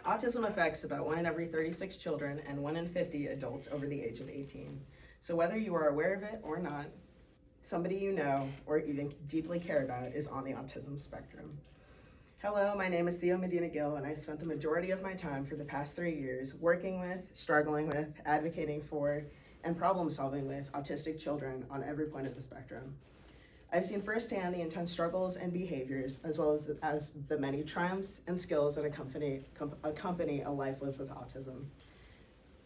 Autism affects about 1 in every 36 children and 1 in 50 adults over the age of 18. So whether you are aware of it or not, somebody you know or even deeply care about is on the autism spectrum. Hello, my name is Theo Medina Gil, and I've spent the majority of my time for the past 3 years working with, struggling with, advocating for, and problem solving with autistic children on every point of the spectrum. I've seen firsthand the intense struggles and behaviors, as well as the many triumphs and skills that accompany a life lived with autism.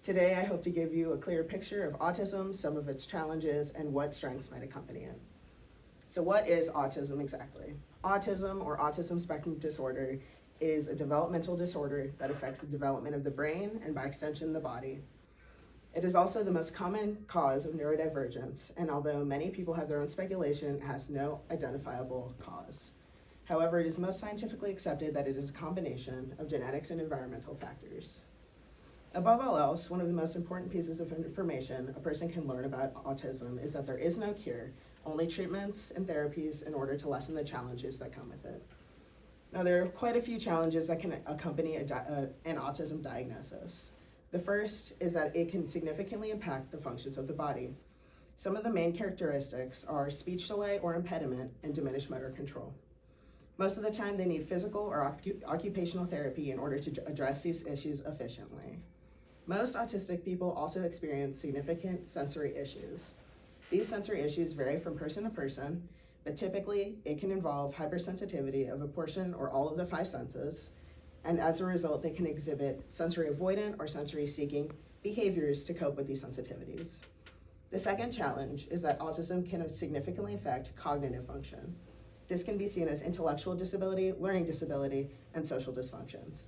Today, I hope to give you a clear picture of autism, some of its challenges, and what strengths might accompany it. So what is autism exactly? Autism, or autism spectrum disorder, is a developmental disorder that affects the development of the brain and, by extension, the body. It is also the most common cause of neurodivergence, and although many people have their own speculation, it has no identifiable cause. However, it is most scientifically accepted that it is a combination of genetics and environmental factors. Above all else, one of the most important pieces of information a person can learn about autism is that there is no cure, only treatments and therapies in order to lessen the challenges that come with it. Now, there are quite a few challenges that can accompany an autism diagnosis. The first is that it can significantly impact the functions of the body. Some of the main characteristics are speech delay or impediment and diminished motor control. Most of the time, they need physical or occupational therapy in order to address these issues efficiently. Most autistic people also experience significant sensory issues. These sensory issues vary from person to person, but typically it can involve hypersensitivity of a portion or all of the 5 senses, and as a result, they can exhibit sensory avoidant or sensory seeking behaviors to cope with these sensitivities. The second challenge is that autism can significantly affect cognitive function. This can be seen as intellectual disability, learning disability, and social dysfunctions.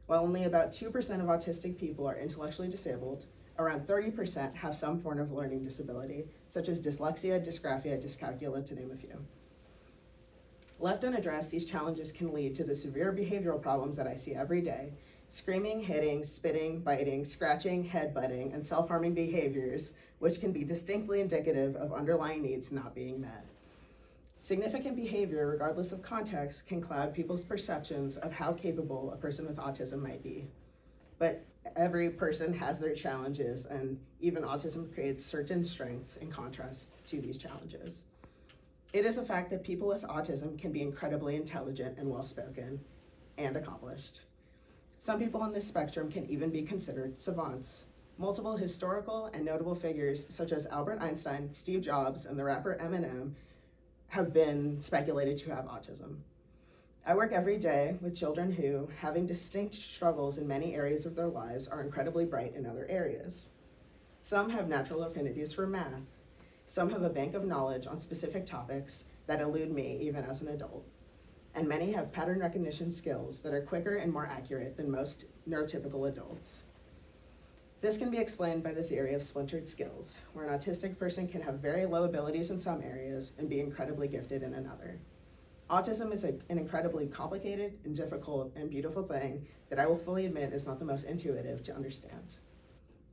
While only about 2% of autistic people are intellectually disabled, around 30% have some form of learning disability, such as dyslexia, dysgraphia, dyscalculia, to name a few. Left unaddressed, these challenges can lead to the severe behavioral problems that I see every day: screaming, hitting, spitting, biting, scratching, headbutting, and self-harming behaviors, which can be distinctly indicative of underlying needs not being met. Significant behavior, regardless of context, can cloud people's perceptions of how capable a person with autism might be. But every person has their challenges, and even autism creates certain strengths in contrast to these challenges. It is a fact that people with autism can be incredibly intelligent and well-spoken and accomplished. Some people on this spectrum can even be considered savants. Multiple historical and notable figures such as Albert Einstein, Steve Jobs, and the rapper Eminem have been speculated to have autism. I work every day with children who, having distinct struggles in many areas of their lives, are incredibly bright in other areas. Some have natural affinities for math. Some have a bank of knowledge on specific topics that elude me even as an adult. And many have pattern recognition skills that are quicker and more accurate than most neurotypical adults. This can be explained by the theory of splintered skills, where an autistic person can have very low abilities in some areas and be incredibly gifted in another. Autism is an incredibly complicated and difficult and beautiful thing that I will fully admit is not the most intuitive to understand.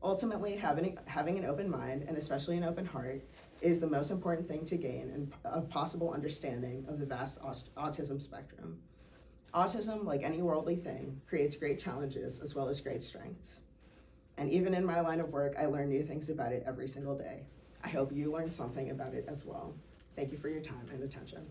Ultimately, having an open mind, and especially an open heart, is the most important thing to gain and a possible understanding of the vast autism spectrum. Autism, like any worldly thing, creates great challenges as well as great strengths. And even in my line of work, I learn new things about it every single day. I hope you learn something about it as well. Thank you for your time and attention.